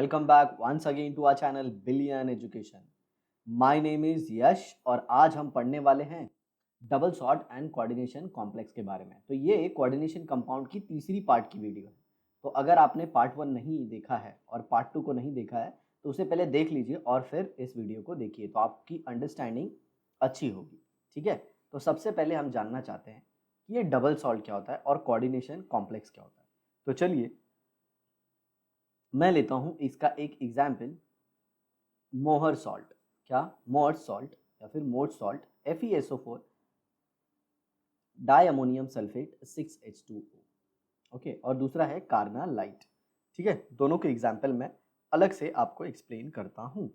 Welcome back once again to our channel Billion Education. My name is यश और आज हम पढ़ने वाले हैं double short and coordination complex के बारे में। तो ये कोऑर्डिनेशन कंपाउंड की तीसरी पार्ट की वीडियो है। तो अगर आपने पार्ट 1 नहीं देखा है और पार्ट 2 को नहीं देखा है तो उसे पहले देख लीजिए और फिर इस वीडियो को देखिए, तो आपकी अंडरस्टैंडिंग अच्छी होगी। ठीक है, तो सबसे पहले हम जानना चाहते हैं कि ये डबल सॉल्ट क्या होता है और कोऑर्डिनेशन कॉम्प्लेक्स क्या होता है। तो चलिए मैं लेता हूं इसका एक एग्जाम्पल, मोहर सॉल्ट। क्या? मोहर सॉल्ट या फिर Mohr salt FeSO4 di ammonium sulphate 6H2O। Okay, और दूसरा है कार्नालाइट। ठीक है, दोनों के एग्जाम्पल मैं अलग से आपको एक्सप्लेन करता हूं।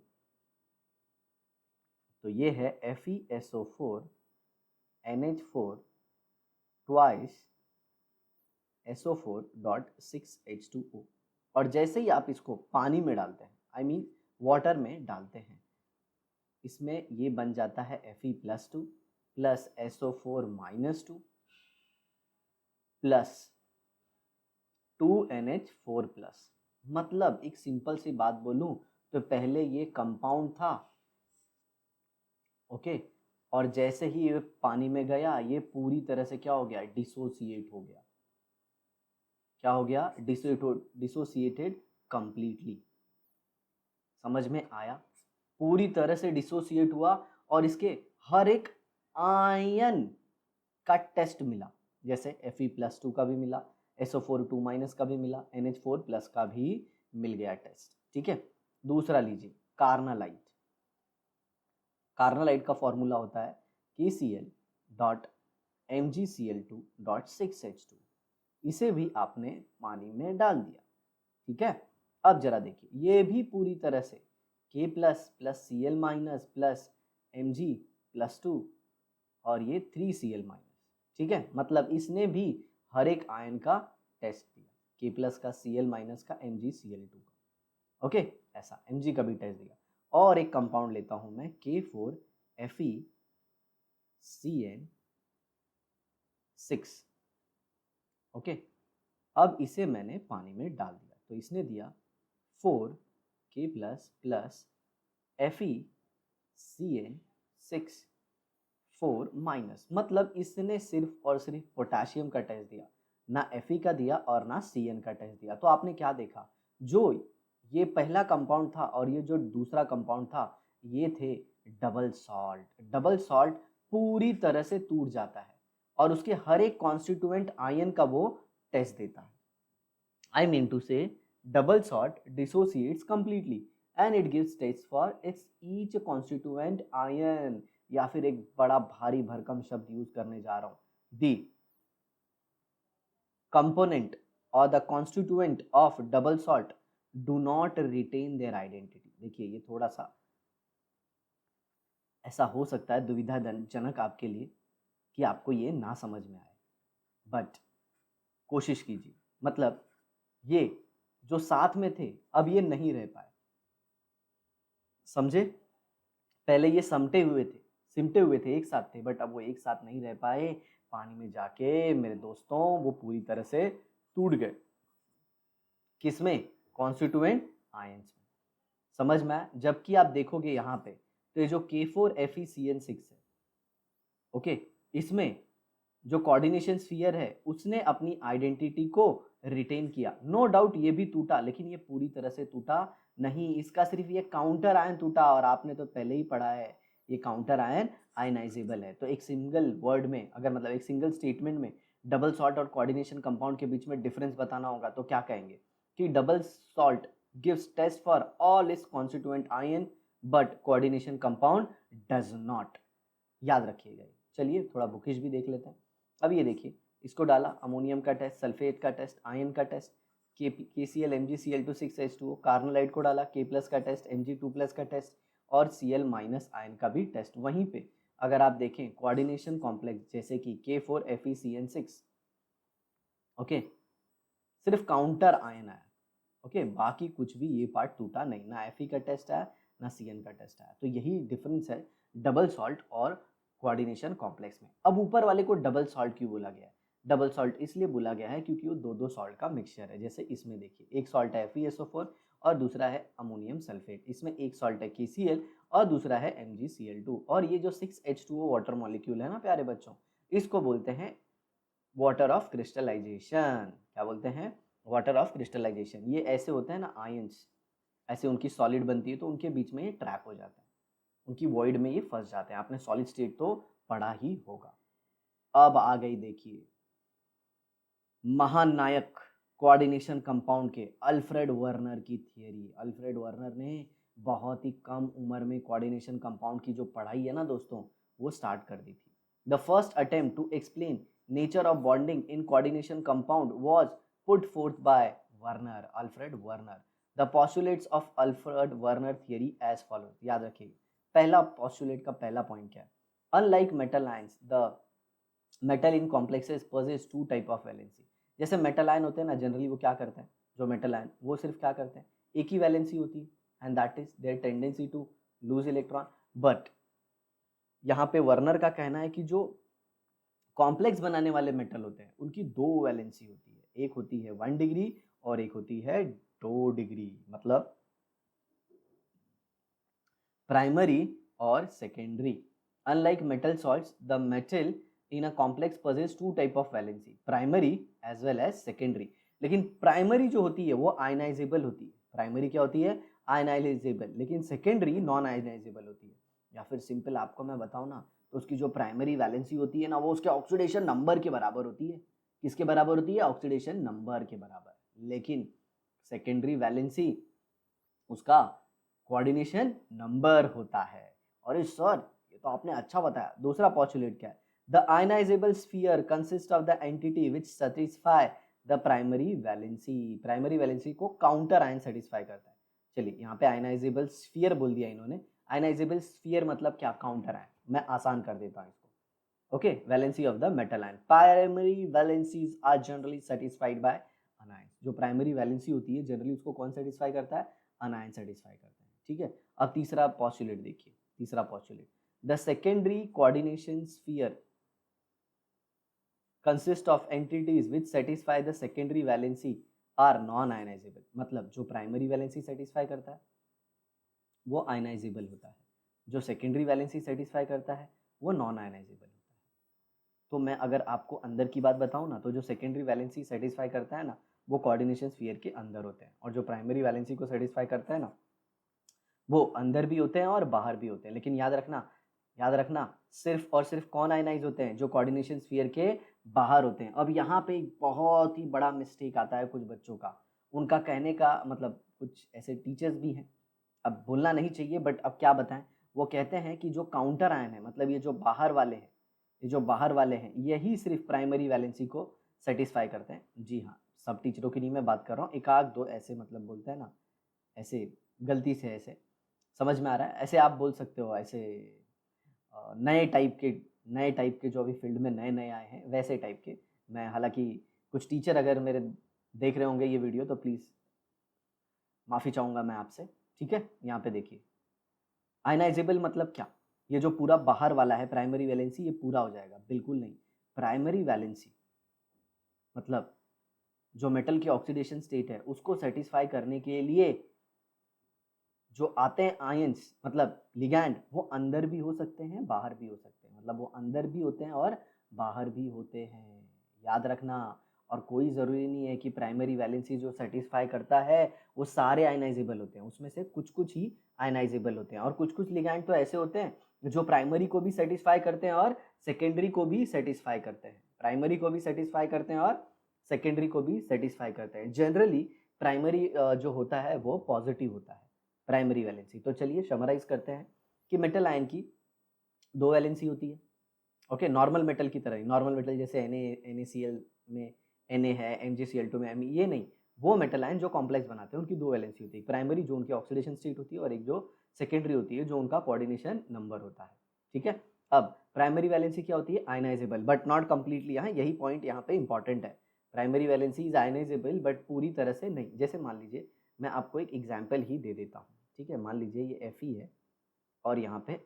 तो ये है FeSO4 NH4 ट्वाइस SO4.6H2O। और जैसे ही आप इसको पानी में डालते हैं, आई मीन वाटर में डालते हैं, इसमें ये बन जाता है Fe+2 plus SO4-2 plus 2NH4 plus. मतलब एक सिंपल सी बात बोलूं तो पहले ये कंपाउंड था, ओके, और जैसे ही ये पानी में गया ये पूरी तरह से क्या हो गया? डिसोसिएट हो गया। क्या हो गया? Dissociated completely. समझ में आया? पूरी तरह से डिसोसिएट हुआ और इसके हर एक आयन का टेस्ट मिला। जैसे Fe+2 का भी मिला, SO4 2- का भी मिला, NH4+ का भी मिल गया टेस्ट। ठीक है, दूसरा लीजिए कार्नालाइट। कार्नालाइट का फॉर्मूला होता है KCl.MgCl2.6H2। इसे भी आपने पानी में डाल दिया। ठीक है, अब जरा देखिए, ये भी पूरी तरह से K plus Cl minus plus Mg+2 और ये 3Cl माइनस। ठीक है, मतलब इसने भी हर एक आयन का टेस्ट दिया, K प्लस का, Cl माइनस का, MgCl2 का। ओके, ऐसा Mg का भी टेस्ट दिया। और एक कंपाउंड लेता हूं मैं K4FeCN6। ओके, अब इसे मैंने पानी में डाल दिया तो इसने दिया 4K प्लस FeCN6 4-। मतलब इसने सिर्फ और सिर्फ पोटेशियम का टेस्ट दिया, ना Fe का दिया और ना Cn का टेस्ट दिया। तो आपने क्या देखा? जो ये पहला कंपाउंड था और ये जो दूसरा कंपाउंड था, ये थे डबल सॉल्ट। डबल सॉल्ट पूरी तरह से टूट जाता है और उसके हर एक कॉन्स्टिट्यूएंट आयन का वो टेस्ट देता है। I mean to say, double salt dissociates completely and it gives tests for its each constituent ion। या फिर एक बड़ा भारी भरकम शब्द यूज करने जा रहा हूं, the component or the constituent of double salt do not retain their identity। देखिए, ये थोड़ा सा ऐसा हो सकता है दुविधाजनक आपके लिए कि आपको ये ना समझ में आए, बट कोशिश कीजिए। मतलब ये जो साथ में थे अब ये नहीं रह पाए, समझे? पहले ये सिमटे हुए थे, एक साथ थे, बट अब वो एक साथ नहीं रह पाए। पानी में जाके मेरे दोस्तों वो पूरी तरह से टूट गए। किसमें? कॉन्स्टिट्यूएंट आयंस में। समझ में आया? जबकि आप देखोगे यहाँ पे तो ये जो K4FeCN6 है, ओके, इसमें जो कोऑर्डिनेशन स्फीयर है उसने अपनी आइडेंटिटी को रिटेन किया। नो डाउट ये भी टूटा, लेकिन ये पूरी तरह से टूटा नहीं, इसका सिर्फ ये काउंटर आयन टूटा। और आपने तो पहले ही पढ़ा है ये काउंटर आयन आयनाइजेबल है। तो एक सिंगल वर्ड में, अगर मतलब एक सिंगल स्टेटमेंट में डबल सॉल्ट और कोऑर्डिनेशन कंपाउंड के बीच में डिफरेंस बताना होगा तो क्या कहेंगे कि double salt gives test for all its constituent ion but coordination compound does not. याद रखिएगा। चलिए थोड़ा बुकिश भी देख लेते हैं। अब ये देखिए, इसको डाला, अमोनियम का टेस्ट, सल्फेट का टेस्ट, आयन का टेस्ट, KCl MgCl2 6H2O। कार्नोलाइट को डाला, K+ का टेस्ट, Mg2+ का टेस्ट और Cl- आयन का भी टेस्ट। वहीं पे अगर आप देखें कोऑर्डिनेशन कॉम्प्लेक्स जैसे कि K4FeCN6, ओके, सिर्फ काउंटर आयन आया, ओके, बाकी कुछ भी ये पार्ट टूटा नहीं, ना Fe का टेस्ट आया ना Cn का टेस्ट आया। तो यही डिफरेंस है डबल सॉल्ट और कोऑर्डिनेशन कॉम्प्लेक्स में। अब ऊपर वाले को डबल सॉल्ट क्यों बोला गया है? डबल सॉल्ट इसलिए बोला गया है क्योंकि वो दो सॉल्ट का मिक्सचर है। जैसे इसमें देखिए, एक सॉल्ट है FeSO4 और दूसरा है अमोनियम सल्फेट। इसमें एक सॉल्ट है KCl और दूसरा है MgCl2। और ये जो 6H2O वाटर मॉलिक्यूल है ना प्यारे बच्चों, इसको बोलते हैं वाटर ऑफ क्रिस्टलाइजेशन। क्या बोलते हैं? Water of crystallisation. ये ऐसे होते हैं ना आयंस, ऐसे उनकी सॉलिड बनती है तो उनके बीच में ये ट्रैप हो जाता है, उनकी वॉइड में ये फंस जाते हैं। आपने सॉलिड स्टेट तो पढ़ा ही होगा। अब आ गई देखिए महानायक कोऑर्डिनेशन कंपाउंड के अल्फ्रेड वर्नर की थियरी। अल्फ्रेड वर्नर ने बहुत ही कम उम्र में कोऑर्डिनेशन कंपाउंड की जो पढ़ाई है ना दोस्तों, वो स्टार्ट कर दी थी। The first attempt to explain nature of bonding in coordination compound was put forth by Werner, Alfred Werner. The postulates of Alfred Werner theory as follows. याद रखिए, पहला पोस्टुलेट का पहला पॉइंट क्या है? Unlike metal ions, the metal in complexes possess two type of valency. जैसे metal ion होते हैं ना, जनरली वो क्या करते हैं, जो मेटल आयन वो सिर्फ क्या करते हैं, एक ही वैलेंसी होती है, and that is their tendency to lose electron. But यहाँ पे वर्नर का कहना है कि जो कॉम्प्लेक्स बनाने वाले मेटल होते हैं उनकी दो वैलेंसी होती है, एक होती है 1 डिग्री और एक होती है 2 डिग्री, मतलब प्राइमरी और secondary. Unlike metal salts, the metal in a complex possess two type of valency, primary as well as secondary। लेकिन प्राइमरी जो होती है वो आयनाइजेबल होती है। प्राइमरी क्या होती है? आयनाइजेबल। लेकिन सेकेंडरी नॉन आयनाइजेबल होती है। या फिर सिंपल आपको मैं बताऊं ना, तो उसकी जो प्राइमरी वैलेंसी होती है ना, वो उसके ऑक्सीडेशन नंबर के बराबर होती है। किसके बराबर होती है? ऑक्सीडेशन नंबर के बराबर। लेकिन सेकेंडरी वैलेंसी उसका कोऑर्डिनेशन नंबर होता है। और इस सर ये तो आपने अच्छा बताया। दूसरा पोस्टुलेट क्या है? The ionizable sphere consists of the entity which satisfy the primary valency। Primary valency को काउंटर आयन सेटिस्फाई करता है। चलिए यहाँ पे आयनाइजेबल स्फीयर बोल दिया इन्होंने। आयनाइजेबल स्फीयर मतलब क्या? Counter ion. मैं आसान कर देता हूँ इसको। Okay, valency of the metal ion. Primary valencies are generally satisfied by anion. जो प्राइमरी वैलेंसी होती है जनरली उसको कौन सेटिस्फाई करता है? अनायन सेटिस्फाई करता है। ठीक है, अब तीसरा पोस्टुलेट देखिए। तीसरा postulate, the secondary coordination sphere consist of entities which satisfy the secondary valency are non-ionizable। मतलब जो प्राइमरी वैलेंसी सेटिस्फाई करता है वो आयनाइजेबल होता है, जो सेकेंडरी वैलेंसी सेटिस्फाई करता है वो नॉन आयनाइजेबल होता है। तो मैं अगर आपको अंदर की बात बताऊं ना, तो जो सेकेंडरी वैलेंसी सेटिस्फाई करता है ना, वो कोऑर्डिनेशन स्फीयर के अंदर होते हैं, और जो प्राइमरी वैलेंसी को सेटिस्फाई करता है ना, वो अंदर भी होते हैं और बाहर भी होते हैं। लेकिन याद रखना, याद रखना, सिर्फ और सिर्फ कौन आयनाइज होते हैं? जो कोऑर्डिनेशन स्फीयर के बाहर होते हैं। अब यहाँ पे एक बहुत ही बड़ा मिस्टेक आता है कुछ बच्चों का। उनका कहने का मतलब, कुछ ऐसे टीचर्स भी हैं, अब बोलना नहीं चाहिए बट अब क्या बताएं, वो कहते हैं कि जो काउंटर आयन है, मतलब ये जो बाहर वाले हैं, ये जो बाहर वाले हैं, यही सिर्फ प्राइमरी वैलेंसी को सेटिस्फाई करते हैं। जी हाँ, सब टीचरों की नहीं मैं बात कर रहा हूँ, एक आध दो ऐसे मतलब बोलते हैं ना, ऐसे गलती से, ऐसे समझ में आ रहा है, ऐसे आप बोल सकते हो, ऐसे नए टाइप के जो अभी फील्ड में नए नए आए हैं वैसे टाइप के। मैं हालांकि कुछ टीचर अगर मेरे देख रहे होंगे ये वीडियो तो प्लीज़ माफ़ी चाहूँगा मैं आपसे। ठीक है, यहाँ पे देखिए, आयनाइजेबल मतलब क्या? ये जो पूरा बाहर वाला है प्राइमरी वैलेंसी, ये पूरा हो जाएगा? बिल्कुल नहीं। प्राइमरी वैलेंसी मतलब जो मेटल की ऑक्सीडेशन स्टेट है उसको सेटिस्फाई करने के लिए जो आते हैं आयंस, मतलब लिगैंड, वो अंदर भी हो सकते हैं बाहर भी हो सकते हैं। मतलब वो अंदर भी होते हैं और बाहर भी होते हैं, याद रखना। और कोई ज़रूरी नहीं है कि प्राइमरी वैलेंसी जो सेटिस्फाई करता है वो सारे आयनाइजेबल होते हैं, उसमें से कुछ कुछ ही आयनाइजेबल होते हैं। और कुछ कुछ लिगैंड तो ऐसे होते हैं जो प्राइमरी को भी सेटिस्फाई करते हैं और सेकेंडरी को भी सेटिस्फाई करते हैं। प्राइमरी को भी सेटिस्फाई करते हैं और सेकेंडरी को भी सेटिस्फाई करते हैं। जनरली प्राइमरी जो होता है वो पॉजिटिव होता है, प्राइमरी वैलेंसी। तो चलिए समराइज करते हैं कि मेटल आयन की दो वैलेंसी होती है। ओके, नॉर्मल मेटल की तरह ही, नॉर्मल मेटल जैसे NaCl में Na है, MgCl2 में Me, ये नहीं। वो मेटल आयन जो कॉम्प्लेक्स बनाते हैं उनकी दो वैलेंसी होती है, प्राइमरी जो उनकी ऑक्सीडेशन स्टेट होती है और एक जो सेकेंडरी होती है जो उनका कोऑर्डिनेशन नंबर होता है। ठीक है, अब प्राइमरी वैलेंसी क्या होती है? Ionisable but not completely. यहाँ यही पॉइंट यहाँ पे इंपॉर्टेंट है। Primary valency is ionisable but पूरी तरह से नहीं। जैसे मान लीजिए, मैं आपको एक एग्जाम्पल ही दे देता हूँ। ठीक है, मान लीजिए ये Fe है और यहाँ पे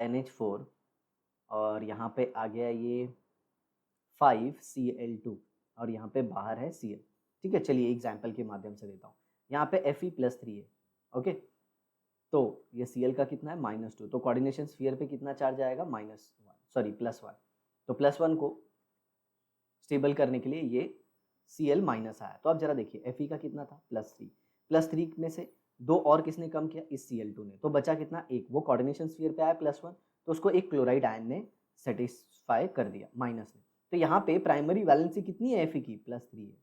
NH4 और यहाँ पे आ गया ये 5Cl2 और यहाँ पे बाहर है Cl। ठीक है, चलिए एग्जाम्पल के माध्यम से देता हूँ। यहाँ पे Fe+3 है, ओके, तो ये Cl का कितना है -2, तो कोऑर्डिनेशन स्फीयर पे कितना चार्ज आएगा +1, तो +1 को स्टेबल करने के लिए ये Cl माइनस आया। तो अब जरा देखिए Fe का कितना था +3 में से 2 और किसने कम किया, इस Cl2 ने, तो बचा कितना 1, वो कोऑर्डिनेशन स्फीयर पे आया +1, तो उसको एक क्लोराइड आयन ने सेटिस्फाई कर दिया माइनस ने। तो यहाँ पे प्राइमरी वैलेंसी कितनी है Fe की +3 है,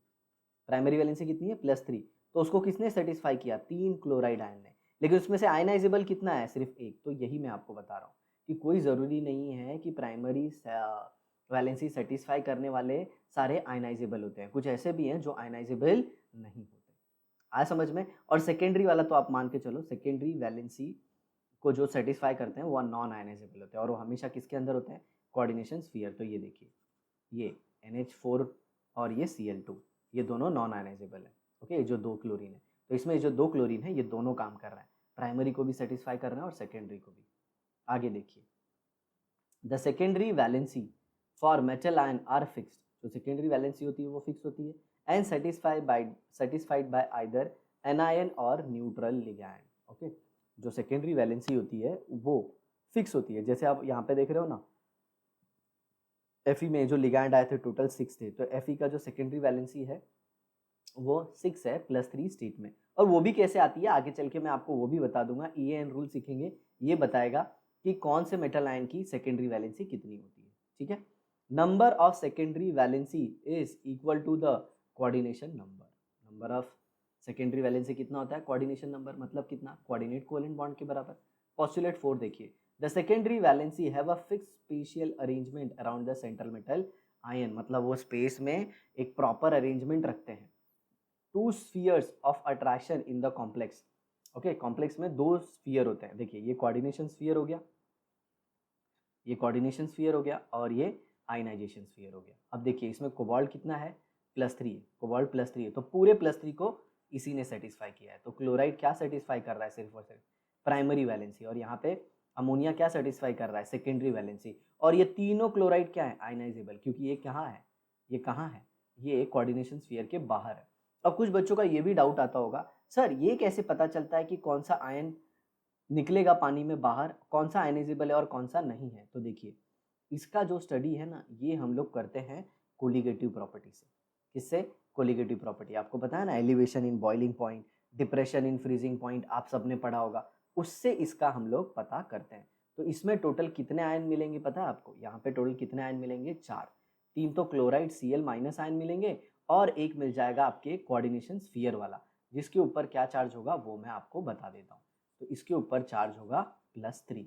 प्राइमरी वैलेंसी कितनी है +3, तो उसको किसने सेटिस्फाई किया, 3 क्लोराइड आयन ने, लेकिन उसमें से आयनाइजेबल कितना है, सिर्फ 1। तो यही मैं आपको बता रहा हूँ कि कोई ज़रूरी नहीं है कि प्राइमरी वैलेंसी सेटिस्फाई करने वाले सारे आयनाइजेबल होते हैं, कुछ ऐसे भी हैं जो आयनाइजेबल नहीं होते। आया समझ में। और सेकेंडरी वाला तो आप मान के चलो, सेकेंडरी वैलेंसी को जो सेटिस्फाई करते हैं वो नॉन आयनाइजेबल होते हैं, और वो हमेशा किसके अंदर होते हैं, कोऑर्डिनेशन स्फीयर। तो ये देखिए, ये NH4 और ये Cl2, ये दोनों नॉन आयनाइजेबल है, ओके, जो 2 क्लोरीन है। तो इसमें जो 2 क्लोरीन है ये दोनों काम कर रहे हैं, प्राइमरी को भी सेटिस्फाई कर रहे हैं और सेकेंडरी को भी। आगे देखिए, the secondary valency for metal ion are fixed, जो सेकेंडरी वैलेंसी होती है वो फिक्स होती है, and satisfied by either anion और न्यूट्रल लिगैंड, ओके। जो सेकेंडरी वैलेंसी होती है वो फिक्स होती है, जैसे आप यहाँ पे देख रहे हो ना, Fe में जो लिगैंड आए थे टोटल 6 थे, तो Fe का जो सेकेंडरी वैलेंसी है वो 6 है +3 स्टेट में। और वो भी कैसे आती है आगे चल के मैं आपको वो भी बता दूंगा, EAN रूल सीखेंगे, ये बताएगा कि कौन से मेटल आयन की सेकेंडरी वैलेंसी कितनी होती है, ठीक है। Number of secondary valency is equal to the coordination number. Number of secondary valency कितना होता है, कोऑर्डिनेशन नंबर, मतलब कितना, कोऑर्डिनेट कोवेलेंट बॉन्ड के बराबर। पोस्टुलेट 4 देखिए, the secondary valency have a fixed spatial arrangement around the central metal ion, मतलब वो स्पेस में एक प्रॉपर अरेंजमेंट रखते हैं। 2 spheres of attraction in the complex, okay, complex में 2 स्फीयर होते हैं। देखिए, ये कोऑर्डिनेशन स्फीयर हो गया, ये कोऑर्डिनेशन स्फीयर हो गया, और ये आयनाइजेशन स्फीयर हो गया। अब देखिए इसमें कोबाल्ट कितना है, +3 है, कोबाल्ट +3 है, तो पूरे +3 को इसी ने सेटिस्फाई किया है। तो क्लोराइड क्या सेटिस्फाई कर रहा है, सिर्फ और सिर्फ प्राइमरी वैलेंसी, और यहाँ पे अमोनिया क्या सेटिस्फाई कर रहा है, सेकेंडरी वैलेंसी। और ये तीनों क्लोराइड क्या है, आयनाइजेबल, क्योंकि ये कहाँ है, ये कहाँ है, ये कोऑर्डिनेशन स्फीयर के बाहर है। अब कुछ बच्चों का ये भी डाउट आता होगा, सर ये कैसे पता चलता है कि कौन सा आयन निकलेगा पानी में बाहर, कौन सा आयनाइजेबल है और कौन सा नहीं है। तो देखिए, इसका जो स्टडी है ना, ये हम लोग करते हैं कोलिगेटिव प्रॉपर्टी से। किससे, कोलिगेटिव प्रॉपर्टी, आपको पता है ना, elevation in boiling point, depression in freezing point, आप सबने पढ़ा होगा, उससे इसका हम लोग पता करते हैं। तो इसमें टोटल कितने आयन मिलेंगे पता है आपको, यहाँ पे टोटल कितने आयन मिलेंगे, 4। 3 तो क्लोराइड Cl माइनस आयन मिलेंगे, और एक मिल जाएगा आपके कोऑर्डिनेशन स्फीयर वाला, जिसके ऊपर क्या चार्ज होगा वो मैं आपको बता देता हूँ। तो इसके ऊपर चार्ज होगा +3,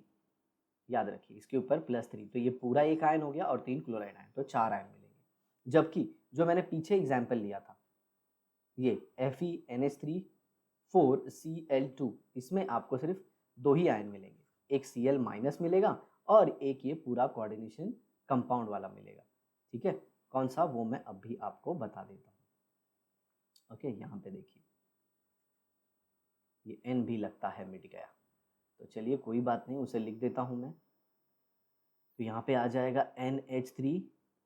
याद रखिए, इसके ऊपर +3, तो ये पूरा एक आयन हो गया और 3 क्लोराइड आयन, तो 4 आयन मिलेंगे। जबकि जो मैंने पीछे एग्जाम्पल लिया था, ये FeNH3 4Cl2, इसमें आपको सिर्फ 2 ही आयन मिलेंगे, एक Cl माइनस मिलेगा और एक ये पूरा कोऑर्डिनेशन कंपाउंड वाला मिलेगा, ठीक है। कौन सा, वो मैं अभी आपको बता देता हूँ, ओके। यहाँ पे देखिए, ये N भी लगता है मिट गया, तो चलिए कोई बात नहीं, उसे लिख देता हूँ मैं। तो यहाँ पे आ जाएगा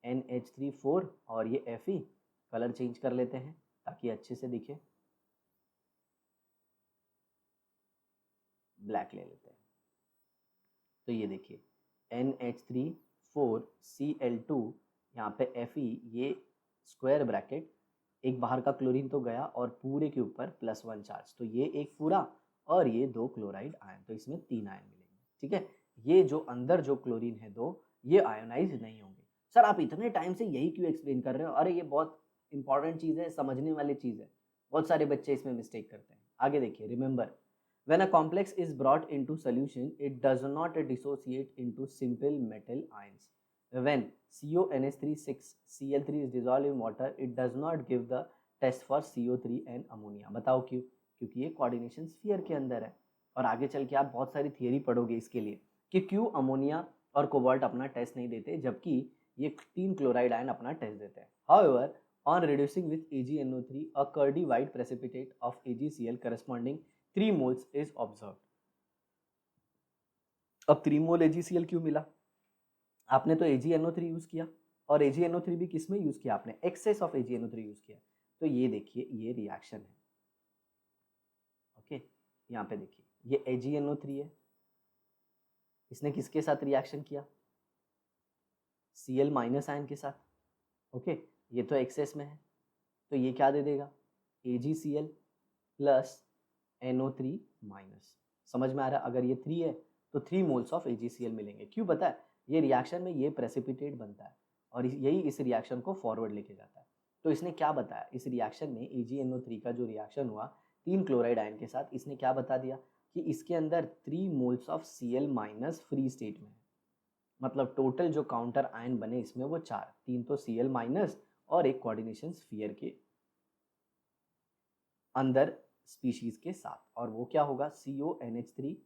NH3 और ये Fe, कलर चेंज कर लेते हैं ताकि अच्छे से दिखे, ब्लैक ले लेते हैं। तो ये देखिए NH3 4Cl2, यहाँ पे Fe, ये स्क्वायर ब्रैकेट, एक बाहर का क्लोरीन तो गया और पूरे के ऊपर +1 चार्ज, तो ये एक पूरा और ये 2 क्लोराइड आयन, तो इसमें 3 आयन मिलेंगे, ठीक है। ये जो अंदर जो क्लोरीन है 2, ये आयोनाइज नहीं होंगे। सर आप इतने टाइम से यही क्यों एक्सप्लेन कर रहे हो, अरे ये बहुत इंपॉर्टेंट चीज़ है, समझने वाली चीज़ है, बहुत सारे बच्चे इसमें मिस्टेक करते हैं। आगे देखिए, remember, when a complex is brought into solution, it does not dissociate into simple metal ions. When CONH3 6Cl3 is dissolved in water, it does not give the test for CO3 and ammonia. बताओ क्यों, क्योंकि ये coordination sphere के अंदर है, और आगे चल के आप बहुत सारी थियरी पढ़ोगे इसके लिए कि क्यों अमोनिया और कोबाल्ट अपना टेस्ट नहीं देते, जबकि ये 3 क्लोराइड आयन अपना टेस्ट देते हैं। However, on reducing with AgNO3, a curdy white precipitate of AgCl corresponding 3 moles is observed. अब 3 मोल AgCl क्यों मिला, आपने तो AgNO3 यूज किया, और AgNO3 भी किस में यूज किया, आपने एक्सेस ऑफ AgNO3 यूज किया, तो ये देखिए ये रिएक्शन है। ओके, यहाँ पे देखिए ये AgNO3 है, इसने किसके साथ रिएक्शन किया, Cl माइनस आयन के साथ। ओके, ये तो एक्सेस में है, तो ये क्या दे देगा, AgCl प्लस NO3 माइनस। समझ में आ रहा है, अगर ये 3 है तो 3 मोल्स ऑफ AgCl मिलेंगे। क्यों पता है, ये रिएक्शन में ये प्रेसिपिटेट बनता है और यही इस रिएक्शन को फॉरवर्ड लेके जाता है। तो इसने क्या बताया, इस रिएक्शन में AgNO3 का जो रिएक्शन हुआ 3 क्लोराइड आयन के साथ, इसने क्या बता दिया कि इसके अंदर 3 moles of Cl minus free state में है। मतलब टोटल जो काउंटर आयन बने इसमें वो 4, 3 तो Cl माइनस और एक कोऑर्डिनेशन स्फीयर के अंदर स्पीशीज के साथ, और वो क्या होगा CONH3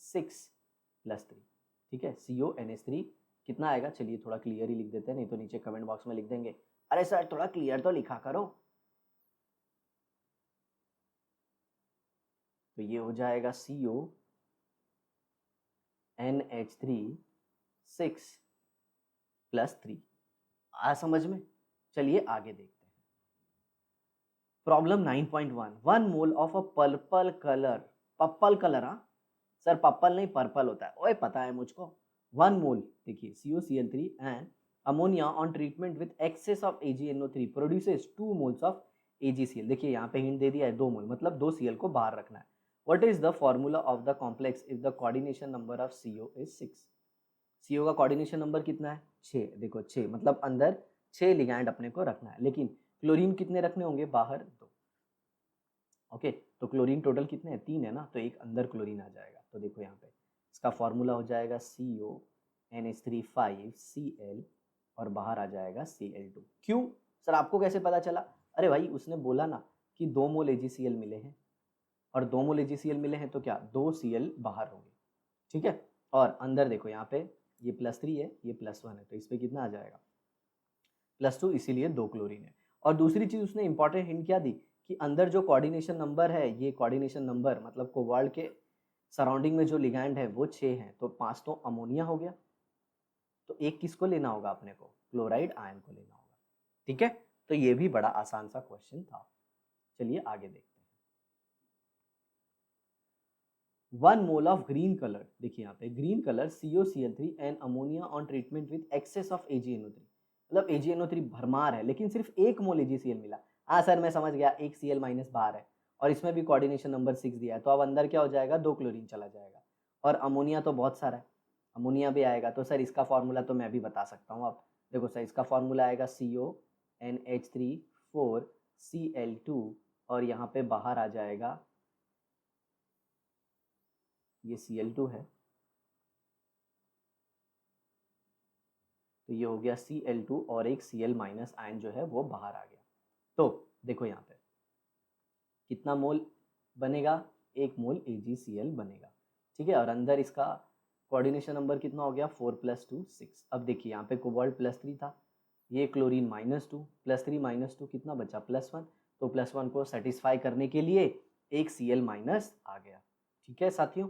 6 प्लस 3। ठीक है, CONH3 कितना आएगा, चलिए थोड़ा क्लियर ही लिख देते हैं, नहीं तो नीचे कमेंट बॉक्स में लिख देंगे अरे सर थोड़ा क्लियर तो लिखा करो। तो ये हो जाएगा CONH3 6 प्लस 3। आ समझ में, चलिए आगे देखते हैं। Problem 9.1, 1 mole of a purple colour, purple colour, हाँ सर पर्पल नहीं पर्पल होता है, ओए पता है मुझको। 1 मोल देखिए COCl3 and ammonia on treatment with access of AgNO3 produces 2 moles of AgCl। देखिए यहाँ पे हिंट दे दिया है 2 मोल, मतलब 2 Cl को बाहर रखना है। What is the formula of the complex if the coordination number of CO is 6। CO का कोऑर्डिनेशन नंबर कितना है 6, देखो 6 मतलब अंदर 6 लिगैंड अपने को रखना है, लेकिन क्लोरीन कितने रखने होंगे, बाहर 2। ओके, तो क्लोरीन टोटल कितने हैं 3 है ना, तो एक अंदर क्लोरीन आ जाएगा। तो देखो यहाँ पे इसका फॉर्मूला हो जाएगा CONH3 5Cl और बाहर आ जाएगा Cl2। क्यों सर, आपको कैसे पता चला, अरे भाई उसने बोला ना कि 2 मोल AgCl मिले हैं, और 2 मोल AgCl मिले हैं तो क्या 2 Cl बाहर होंगे। ठीक है, और अंदर देखो यहाँ पे ये +3 है, ये +1 है, तो इस पर कितना आ जाएगा +2, इसीलिए 2 क्लोरीन है। और दूसरी चीज उसने इंपॉर्टेंट हिंट क्या दी कि अंदर जो कोऑर्डिनेशन नंबर है, ये कोऑर्डिनेशन नंबर मतलब कोबाल्ट के सराउंडिंग में जो लिगैंड है वो 6 हैं, तो 5 तो अमोनिया हो गया, तो एक किसको लेना होगा अपने को, क्लोराइड आयन को लेना होगा। ठीक है, तो ये भी बड़ा आसान सा क्वेश्चन था। चलिए आगे देखते हैं। 1 मोल ऑफ ग्रीन कलर, देखिए यहाँ पे green colour COCl3 and ammonia on treatment with excess of AgNO3, मतलब AgNO3 भरमार है लेकिन सिर्फ 1 मोल AgCl मिला। हाँ सर मैं समझ गया, एक Cl माइनस बाहर है और इसमें भी कोऑर्डिनेशन नंबर 6 दिया है, तो अब अंदर क्या हो जाएगा, 2 क्लोरीन चला जाएगा, और अमोनिया तो बहुत सारा है, अमोनिया भी आएगा। तो सर इसका फॉर्मूला तो मैं भी बता सकता हूँ, आप देखो सर इसका फॉर्मूला आएगा CONH3 4Cl2 और यहाँ पे बाहर आ जाएगा ये Cl2 है, तो ये हो गया Cl2 और एक Cl माइनस आयन जो है वो बाहर आ गया। तो देखो यहाँ पे कितना मोल बनेगा, 1 मोल AgCl बनेगा। ठीक है, और अंदर इसका कोऑर्डिनेशन नंबर कितना हो गया 4 + 2 6। अब देखिए यहाँ पे कोबाल्ट +3 था, ये क्लोरीन -2, +3 - 2 कितना बचा +1, तो +1 को सेटिस्फाई करने के लिए एक Cl माइनस आ गया। ठीक है साथियों,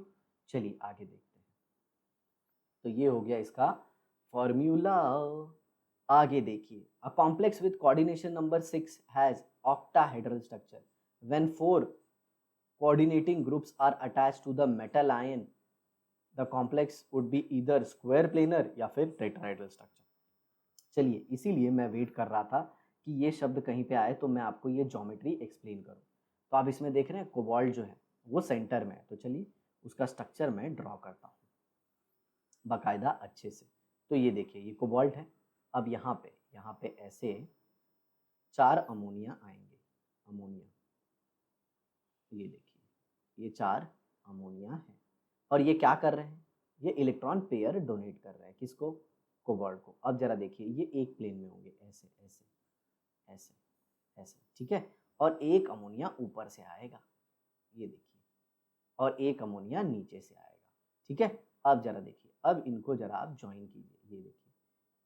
चलिए आगे देखते हैं। तो ये हो गया इसका फॉर्मूला। आगे देखिए, a complex with coordination number 6 has octahedral structure when 4 coordinating groups are attached to the metal ion, the complex would be either square planar या फिर tetrahedral structure। चलिए इसीलिए मैं वेट कर रहा था कि ये शब्द कहीं पे आए तो मैं आपको ये ज्योमेट्री एक्सप्लेन करूं। तो आप इसमें देख रहे हैं कोबाल्ट जो है वो सेंटर में है, तो चलिए उसका स्ट्रक्चर मैं ड्रॉ करता हूँ बाकायदा अच्छे से। तो ये देखिए ये कोबाल्ट है, अब यहाँ पे ऐसे 4 अमोनिया आएंगे, अमोनिया, ये देखिए ये 4 अमोनिया है, और ये क्या कर रहे हैं, ये इलेक्ट्रॉन पेयर डोनेट कर रहे हैं किसको, कोबाल्ट को। अब जरा देखिए ये एक प्लेन में होंगे, ऐसे ऐसे ऐसे ऐसे, ठीक है, और एक अमोनिया ऊपर से आएगा, ये देखिए, और एक अमोनिया नीचे से आएगा। ठीक है, अब जरा देखिए, अब इनको जरा आप ज्वाइन कीजिए, ये देखिए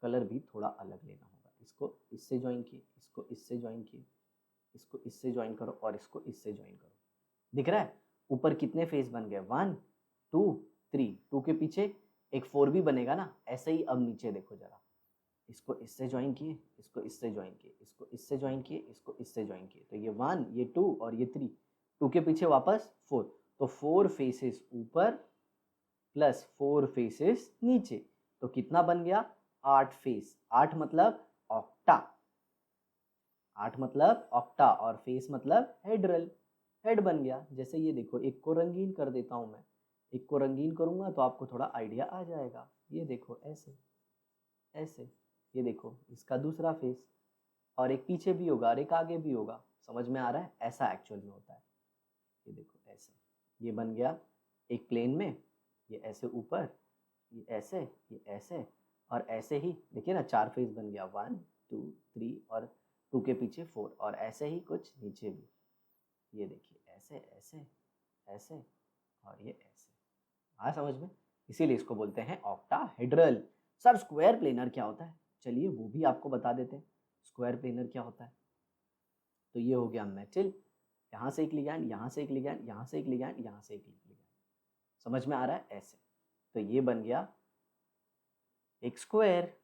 कलर भी थोड़ा अलग लेना होगा, इसको इससे ज्वाइन किए, इसको इससे ज्वाइन किए, इसको इससे ज्वाइन करो और इसको इससे ज्वाइन करो। दिख रहा है ऊपर कितने फेस बन गए, 1 2 3, 2 के पीछे एक 4 भी बनेगा ना, ऐसे ही अब नीचे देखो जरा, इसको इससे ज्वाइन किए, इसको इससे ज्वाइन किए, इसको इससे ज्वाइन किए, इसको इससे ज्वाइन किए, तो ये 1, ये 2 और ये 3, 2 के पीछे वापस 4, तो 4 फेसेस ऊपर प्लस 4 फेसेस नीचे, तो कितना बन गया? 8 फेस। 8 मतलब ऑक्टा, 8 मतलब ऑक्टा, और फेस मतलब हेड्रल, हेड बन गया। जैसे ये देखो, एक को रंगीन कर देता हूँ मैं, एक को रंगीन करूँगा तो आपको थोड़ा आइडिया आ जाएगा। ये देखो ऐसे ऐसे, ये देखो इसका दूसरा फेस, और एक पीछे भी होगा और एक आगे भी होगा। समझ में आ रहा है? ऐसा एक्चुअल में होता है। ये देखो ऐसे, ये बन गया एक प्लेन में, ये ऐसे ऊपर, ये ऐसे और ऐसे ही। देखिए ना, 4 फेस बन गया, 1 2 3 और 2 के पीछे 4, और ऐसे ही कुछ नीचे भी। ये देखिए ऐसे ऐसे ऐसे और ये ऐसे। हाँ समझ में? इसीलिए इसको बोलते हैं ऑक्टाहेड्रल। सर स्क्वायर प्लेनर क्या होता है? चलिए वो भी आपको बता देते हैं, स्क्वायर प्लेनर क्या होता है। तो ये हो गया मेटल, यहाँ से एक लिगैंड, यहाँ से एक लिगैंड, यहाँ से एक लिगैंड, यहाँ से एक लिगैंड। समझ में आ रहा है? ऐसे। तो ये बन गया एक स्क्वायर,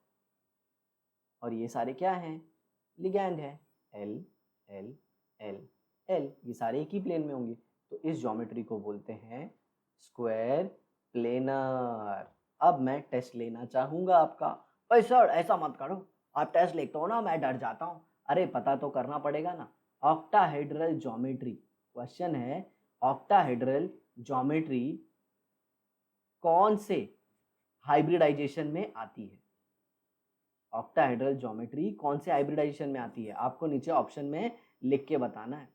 और ये सारे क्या हैं? लिगैंड है, एल एल एल एल, ये सारे एक ही प्लेन में होंगे, तो इस ज्योमेट्री को बोलते हैं स्क्वायर प्लेनर। अब मैं टेस्ट लेना चाहूँगा आपका। भाई सर ऐसा मत करो, आप टेस्ट लेते हो ना मैं डर जाता हूँ। अरे पता तो करना पड़ेगा ना। ऑक्टाहेड्रल ज्योमेट्री, क्वेश्चन है ऑक्टाहेड्रल ज्योमेट्री कौन से हाइब्रिडाइजेशन में आती है? ऑक्टाहेड्रल ज्योमेट्री कौन से हाइब्रिडाइजेशन में आती है? आपको नीचे ऑप्शन में लिख के बताना है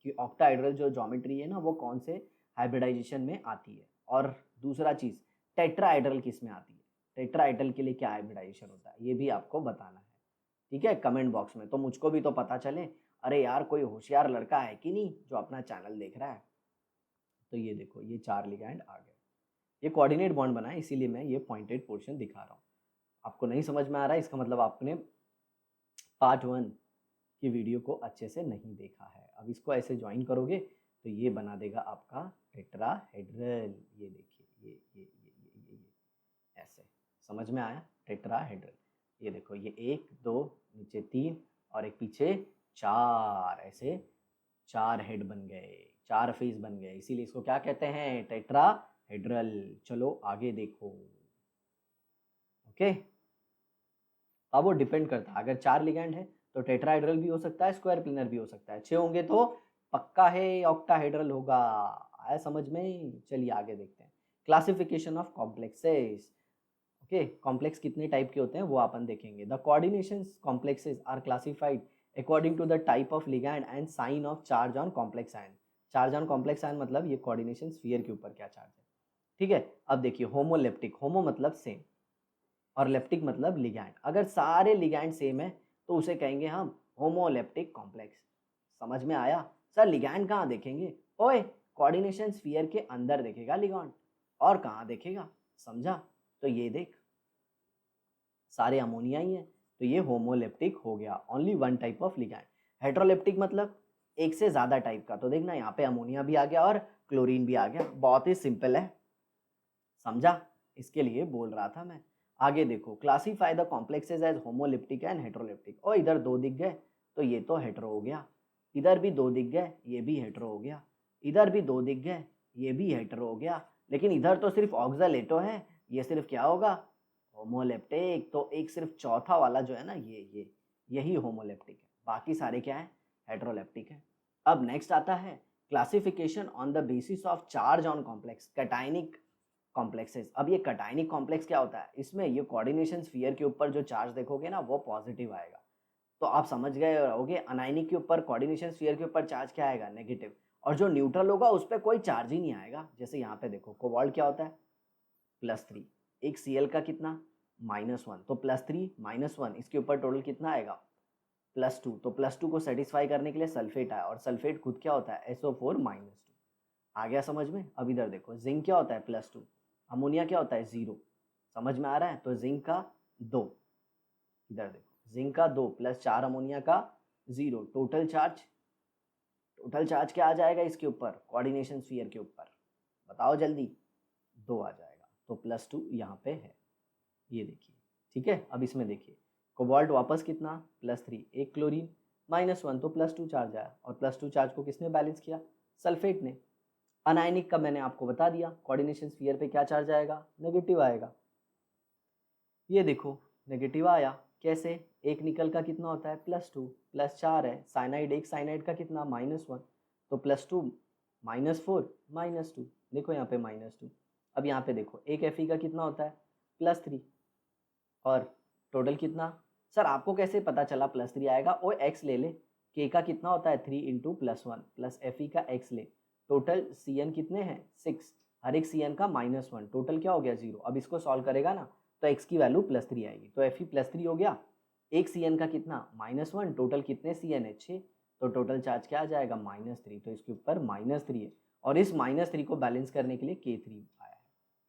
कि ऑक्टाहेड्रल जो ज्योमेट्री है ना वो कौन से हाइब्रिडाइजेशन में आती है। और दूसरा चीज़, टेट्राहेड्रल किस में आती है? टेट्राहेड्रल के लिए क्या हाइब्रिडाइजेशन होता है, ये भी आपको बताना है। ठीक है, कमेंट बॉक्स में, तो मुझको भी तो पता चले। अरे यार कोई होशियार लड़का है कि नहीं जो अपना चैनल देख रहा है। तो ये देखो, ये 4 लिगैंड आ गए, ये कोऑर्डिनेट बॉन्ड बना है, इसीलिए मैं ये पॉइंटेड पोर्शन दिखा रहा हूँ। आपको नहीं समझ में आ रहा है, इसका मतलब आपने पार्ट 1 की वीडियो को अच्छे से नहीं देखा है। अब इसको ऐसे ज्वाइन करोगे तो ये बना देगा आपका टेट्राहेड्रल। ये देखिए, ये ऐसे। समझ में आया? टेट्राहेड्रल। ये देखो, ये 1 2 नीचे 3 और एक पीछे 4, ऐसे 4 हेड बन गए, 4 फेस बन गए, इसीलिए इसको क्या कहते हैं? टेट्राहेड्रल। चलो आगे देखो। ओके, अब वो डिपेंड करता है, अगर 4 लिगैंड है तो टेट्राहेड्रल भी हो सकता है, स्क्वायर प्लेनर भी हो सकता है। 6 होंगे तो पक्का है ऑक्टाहेड्रल होगा। आया समझ में? चलिए आगे देखते हैं। Classification of complexes. Okay, complex कितने टाइप के होते हैं वो अपन देखेंगे। The coordination complexes are classified according to the type of ligand and sign of charge on complex ion. Charge on complex ion मतलब ये कोऑर्डिनेशन स्फीयर के ऊपर क्या चार्ज है। ठीक है, अब देखिए होमोलेप्टिक, होमो मतलब सेम और लेप्टिक मतलब लिगैंड। अगर सारे लिगैंड सेम है तो उसे कहेंगे हम होमोलेप्टिक कॉम्प्लेक्स। समझ में आया? सर लिगैंड कहाँ देखेंगे? ओए, कोऑर्डिनेशन स्फीयर के अंदर देखेगा लिगैंड, और कहाँ देखेगा? समझा? तो ये देख, सारे अमोनिया ही है, तो ये होमोलेप्टिक हो गया। Only one type of ligand. Heteroleptic मतलब एक से ज्यादा टाइप का। तो देखना यहाँ पे अमोनिया भी आ गया और क्लोरीन भी आ गया। बहुत ही सिंपल है, समझा? इसके लिए बोल रहा था मैं। आगे देखो, classify the complexes as homoleptic and heteroleptic. और इधर 2 दिख गए तो ये तो हेट्रो हो गया, इधर भी 2 दिख गए ये भी हेट्रो हो गया, इधर भी 2 दिख गए ये भी हेट्रो हो गया, लेकिन इधर तो सिर्फ ऑक्सालेटो है, ये सिर्फ क्या होगा? होमोलेप्टिक। तो एक सिर्फ चौथा वाला जो है ना, ये यही होमोलेप्टिक है, बाकी सारे क्या है? हेट्रोलेप्टिक है। अब नेक्स्ट आता है classification on the basis of charge on complex, cationic complexes. अब ये कैटायनिक कॉम्प्लेक्स क्या होता है? इसमें ये कोऑर्डिनेशन स्फीयर के ऊपर जो चार्ज देखोगे ना वो पॉजिटिव आएगा, तो आप समझ गए होगे। अनायनिक के ऊपर, कोऑर्डिनेशन स्फीयर के ऊपर चार्ज क्या आएगा? नेगेटिव। और जो न्यूट्रल होगा उस पर कोई चार्ज ही नहीं आएगा। जैसे यहाँ पे देखो, कोबाल्ट क्या होता है? +3। एक Cl का कितना? -1, तो +3 -1, इसके ऊपर टोटल कितना आएगा? +2। तो +2 को सेटिस्फाई करने के लिए सल्फेट आया, और सल्फेट खुद क्या होता है? SO4-2। आ गया समझ में? अब इधर देखो, जिंक क्या होता है? +2। अमोनिया क्या होता है? 0। समझ में आ रहा है? तो जिंक का 2, इधर देखो जिंक का 2 + 4 अमोनिया का 0, टोटल चार्ज क्या आ जाएगा इसके ऊपर? कोऑर्डिनेशन स्फीयर के ऊपर, बताओ जल्दी। 2 आ जाएगा, तो +2 यहाँ पे है। ये देखिए, ठीक है। अब इसमें देखिए, कोबाल्ट वापस कितना +3, एक क्लोरीन, -1 तो +2 चार्ज आया, और +2 चार्ज को किसने बैलेंस किया, सल्फेट ने। अनायनिक का मैंने आपको बता दिया, कोऑर्डिनेशन स्फीयर पे क्या चार्ज आएगा, नेगेटिव आएगा। ये देखो नेगेटिव आया, कैसे, एक निकल का कितना होता है +2, +4 है, साइनाइड एक साइनाइड का कितना -1, तो +2 -4 -2, देखो यहाँ पे -2। अब यहाँ पे देखो एक Fe का कितना होता है +3, और टोटल कितना, सर आपको कैसे पता चला +3 आएगा, ओ x ले ले, k का कितना होता है 3 इंटू +1 प्लस Fe का x ले, टोटल Cn कितने हैं 6, हर एक Cn का -1, टोटल क्या हो गया 0। अब इसको सॉल्व करेगा ना तो x की वैल्यू +3 आएगी, तो Fe +3 हो गया, एक Cn का कितना -1, टोटल कितने Cn है 6, तो टोटल चार्ज क्या आ जाएगा -3, तो इसके ऊपर -3 है, और इस -3 को बैलेंस करने के लिए K3 आया है।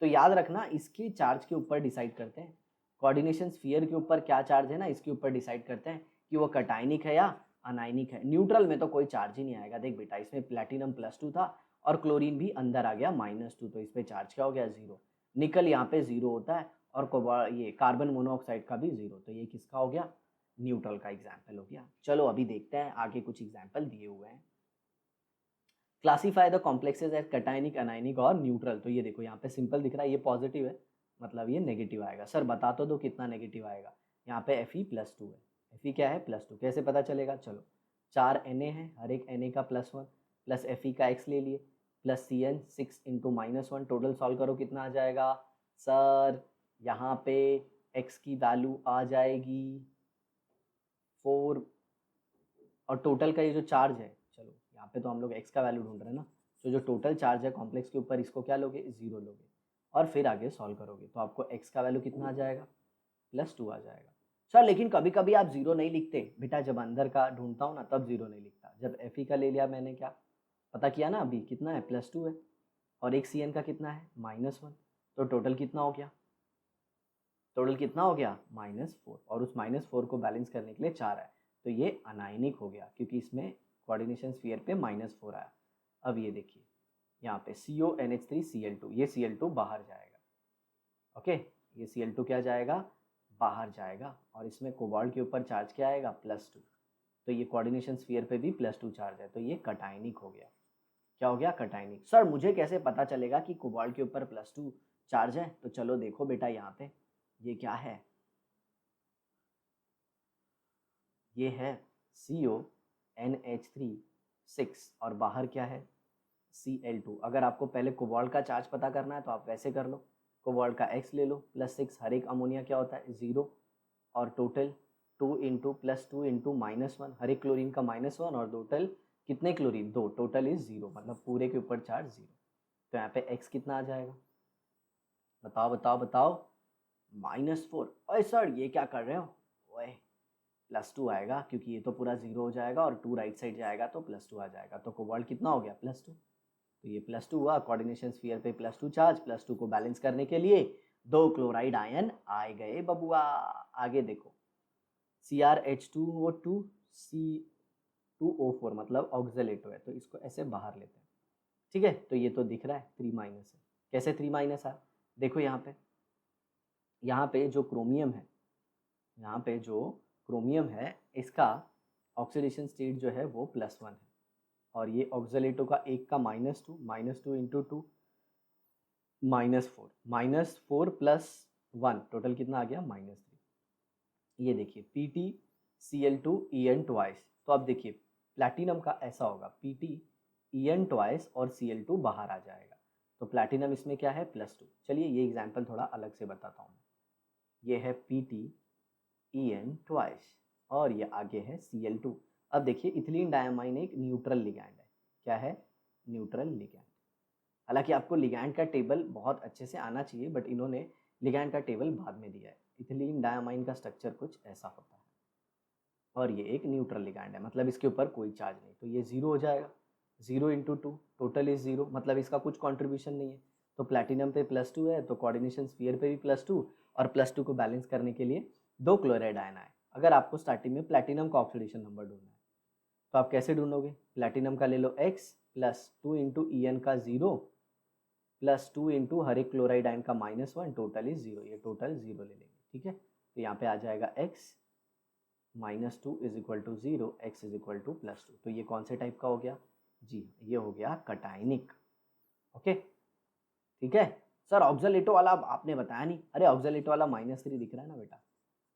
तो याद रखना इसके चार्ज के ऊपर डिसाइड करते हैं, कोऑर्डिनेशन स्फीयर के ऊपर क्या चार्ज है ना, इसके ऊपर डिसाइड करते हैं कि वो कटायनिक है या अनायनिक है। न्यूट्रल में तो कोई चार्ज ही नहीं आएगा, देख बेटा इसमें प्लैटिनम +2 था और क्लोरीन भी अंदर आ गया -2, तो इस पे चार्ज क्या हो गया 0। निकल यहाँ पे 0 होता है, और ये कार्बन मोनोऑक्साइड का भी 0, तो ये किसका हो गया, न्यूट्रल का एग्जाम्पल हो गया। चलो अभी देखते हैं आगे कुछ एग्जाम्पल दिए हुए हैं। Classify the complexes as cationic, anionic और न्यूट्रल। तो ये देखो यहाँ पे सिंपल दिख रहा है, ये पॉजिटिव है मतलब ये नेगेटिव आएगा। सर बता तो दो कितना नेगेटिव आएगा, यहाँ पे Fe+2 है, Fe क्या है +2, कैसे पता चलेगा, चलो 4 Na है, हर एक Na का +1 प्लस Fe का x ले लिए, plus Cn 6 into -1, total solve करो कितना आ जाएगा, सर यहाँ पे x की वैल्यू आ जाएगी 4, और टोटल का ये जो चार्ज है, चलो यहाँ पे तो हम लोग x का वैल्यू ढूंढ रहे हैं ना, तो जो टोटल चार्ज है कॉम्प्लेक्स के ऊपर इसको क्या लोगे 0 लोगे, और फिर आगे सॉल्व करोगे तो आपको x का वैल्यू कितना आ जाएगा +2 आ जाएगा। सर लेकिन कभी कभी आप 0 नहीं लिखते बेटा, जब अंदर का ढूंढता हूँ ना तब 0 नहीं लिखता। जब Fe का ले लिया मैंने, क्या पता किया ना अभी कितना है +2 है, और एक Cn का कितना है -1, तो टोटल कितना हो गया, टोटल कितना हो गया -4, और उस -4 को बैलेंस करने के लिए 4 है, तो ये अनायनिक हो गया क्योंकि इसमें कोऑर्डिनेशन स्फीयर पे -4 आया। अब ये देखिए यहाँ पे CONH3Cl2, ये Cl2 बाहर जाएगा, ओके, ये Cl2 क्या जाएगा, बाहर जाएगा, और इसमें कोबाल्ट के ऊपर चार्ज क्या आएगा +2, तो ये कोऑर्डिनेशन स्फीयर पे भी +2 चार्ज है, तो ये कटायनिक हो गया। क्या हो गया, कटायनिक। सर मुझे कैसे पता चलेगा कि कोबाल्ट के ऊपर +2 चार्ज है, तो चलो देखो बेटा यहाँ पे ये क्या है, ये है CONH3 6, और बाहर क्या है Cl2। अगर आपको पहले कोबाल्ट का चार्ज पता करना है तो आप वैसे कर लो, कोबाल्ट का x ले लो, +6, हर एक अमोनिया क्या होता है 0, और टोटल 2 इंटू +2 इंटू -1, हर एक क्लोरीन का -1, और टोटल कितने क्लोरीन 2, टोटल इज 0, मतलब पूरे के ऊपर चार्ज 0। तो यहाँ पे x कितना आ जाएगा, बताओ बताओ बताओ, -4। ओए सर ये क्या कर रहे हो, ओए +2 आएगा क्योंकि ये तो पूरा 0 हो जाएगा और 2 राइट साइड जाएगा तो +2 आ जाएगा, तो कोबाल्ट कितना हो गया +2, तो ये +2 हुआ, कोऑर्डिनेशन स्फीयर पे +2 चार्ज, +2 को बैलेंस करने के लिए 2 क्लोराइड आयन आए गए बबुआ। आगे देखो CrH2O2 C2O4 मतलब ऑक्जेलेटो है, तो इसको ऐसे बाहर लेते हैं, ठीक है, तो ये तो दिख रहा है 3- है, कैसे 3- है, देखो यहाँ पे जो क्रोमियम है, यहाँ पे जो क्रोमियम है इसका ऑक्सीडेशन स्टेट जो है वो +1 है, और ये ऑक्जेलेटो का एक का -2 इंटू 2 -4 प्लस 1, टोटल कितना आ गया -3। ये देखिए PtCl2En ट्वाइस, तो अब देखिए प्लैटिनम का ऐसा होगा PtEn ट्वाइस और Cl2 बाहर आ जाएगा, तो प्लैटिनम इसमें क्या है +2। चलिए ये एग्जाम्पल थोड़ा अलग से बताता हूँ, ये है PtEn ट्वाइस और ये आगे है Cl2। अब देखिए इथिलीन डायमाइन एक न्यूट्रल लिगैंड है, क्या है न्यूट्रल लिगैंड। हालांकि आपको लिगैंड का टेबल बहुत अच्छे से आना चाहिए, बट इन्होंने लिगैंड का टेबल बाद में दिया है। इथिलीन डायमाइन का स्ट्रक्चर कुछ ऐसा होता है, और ये एक न्यूट्रल लिगैंड है, मतलब इसके ऊपर कोई चार्ज नहीं, तो ये 0 हो जाएगा, 0 इंटू 2 टोटल इज 0, मतलब इसका कुछ कॉन्ट्रीब्यूशन नहीं है। तो प्लैटिनम पे +2 है, तो कोऑर्डिनेशन स्फीयर पे भी +2, और +2 को बैलेंस करने के लिए 2 क्लोराइड आयन आए। अगर आपको स्टार्टिंग में प्लैटिनम का ऑक्सीडेशन नंबर ढूंढना है तो आप कैसे ढूंढोगे, प्लैटिनम का ले लो x प्लस 2 इंटू En का 0 प्लस 2 इंटू हर एक क्लोराइड आयन का -1, टोटल इज 0, ये टोटल 0 ले लेंगे, ठीक है। तो यहाँ पे आ जाएगा x -2 is equal to 0, x is equal to +2। तो ये कौन से टाइप का हो गया जी, ये हो गया कटायनिक। ओके ठीक है सर, ऑक्जेलेटो वाला आपने बताया नहीं। अरे ऑक्जेलेटो वाला -3 दिख रहा है ना बेटा,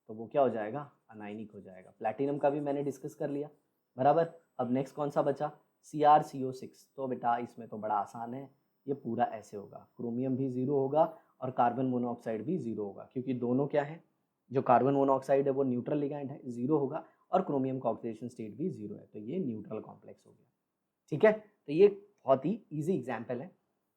तो वो क्या हो जाएगा, अनाइनिक हो जाएगा। प्लैटिनम का भी मैंने डिस्कस कर लिया बराबर। अब नेक्स्ट कौन सा बचा, CrCO6। तो बेटा इसमें तो बड़ा आसान है, ये पूरा ऐसे होगा, क्रोमियम भी 0 होगा और कार्बन मोनोऑक्साइड भी 0 होगा, क्योंकि दोनों क्या है, जो कार्बन मोनोऑक्साइड है वो न्यूट्रल लिगैंड है, 0 होगा, और क्रोमियम का ऑक्सीडेशन स्टेट भी 0 है, तो ये न्यूट्रल कॉम्प्लेक्स हो गया। ठीक है, तो ये बहुत ही ईजी एग्जाम्पल है।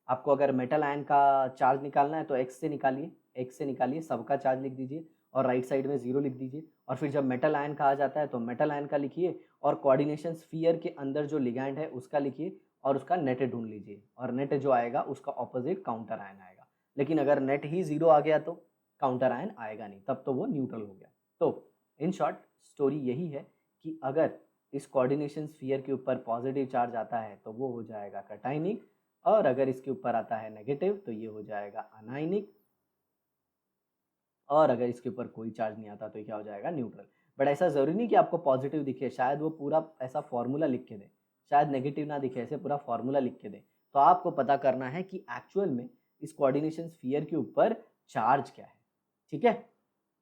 आपको अगर मेटल आयन का चार्ज निकालना है तो x से निकालिए, x से निकालिए, सबका चार्ज लिख दीजिए और राइट साइड में 0 लिख दीजिए। और फिर जब मेटल आयन कहा जाता है तो मेटल आयन का लिखिए और कोऑर्डिनेशन स्फीयर के अंदर जो लिगैंड है उसका लिखिए और उसका नेट ढूंढ लीजिए, और नेट जो आएगा उसका ऑपोजिट काउंटर आयन आएगा। लेकिन अगर नेट ही 0 आ गया तो काउंटर आयन आएगा नहीं, तब तो वो न्यूट्रल हो गया। तो इन शॉर्ट स्टोरी यही है कि अगर इस कोऑर्डिनेशन स्फीयर के ऊपर पॉजिटिव चार्ज आता है तो वो हो जाएगा कटायनिक, और अगर इसके ऊपर आता है नेगेटिव तो ये हो जाएगा अनायनिक, और अगर इसके ऊपर कोई चार्ज नहीं आता तो ये क्या हो जाएगा, न्यूट्रल। बट ऐसा ज़रूरी नहीं कि आपको पॉजिटिव दिखे, शायद वो पूरा ऐसा फॉर्मूला लिख के दे, शायद नेगेटिव ना दिखे, ऐसे पूरा फॉर्मूला लिख के दे। तो आपको पता करना है कि एक्चुअल में इस कोऑर्डिनेशन स्फीयर के ऊपर चार्ज क्या है। ठीक है,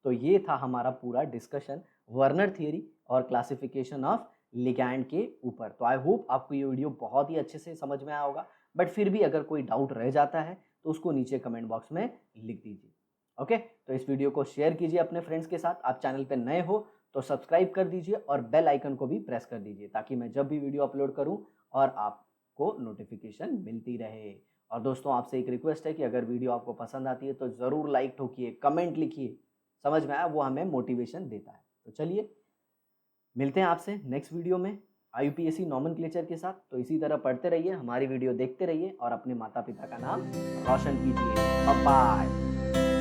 तो ये था हमारा पूरा डिस्कशन वर्नर थियरी और क्लासिफिकेशन ऑफ लिगैंड के ऊपर। तो आई होप आपको ये वीडियो बहुत ही अच्छे से समझ में आया होगा, बट फिर भी अगर कोई डाउट रह जाता है तो उसको नीचे कमेंट बॉक्स में लिख दीजिए। ओके, तो इस वीडियो को शेयर कीजिए अपने फ्रेंड्स के साथ। आप चैनल पे नए हो तो सब्सक्राइब कर दीजिए और बेल आइकन को भी प्रेस कर दीजिए, ताकि मैं जब भी वीडियो अपलोड करूं और आपको नोटिफिकेशन मिलती रहे। और दोस्तों आपसे एक रिक्वेस्ट है कि अगर वीडियो आपको पसंद आती है तो ज़रूर लाइक ठोकिए, कमेंट लिखिए, समझ में आया, वो हमें मोटिवेशन देता है। तो चलिए मिलते हैं आपसे नेक्स्ट वीडियो में IUPAC नॉमेनक्लेचर के साथ। तो इसी तरह पढ़ते रहिए, हमारी वीडियो देखते रहिए और अपने माता पिता का नाम रोशन कीजिए। Bye bye.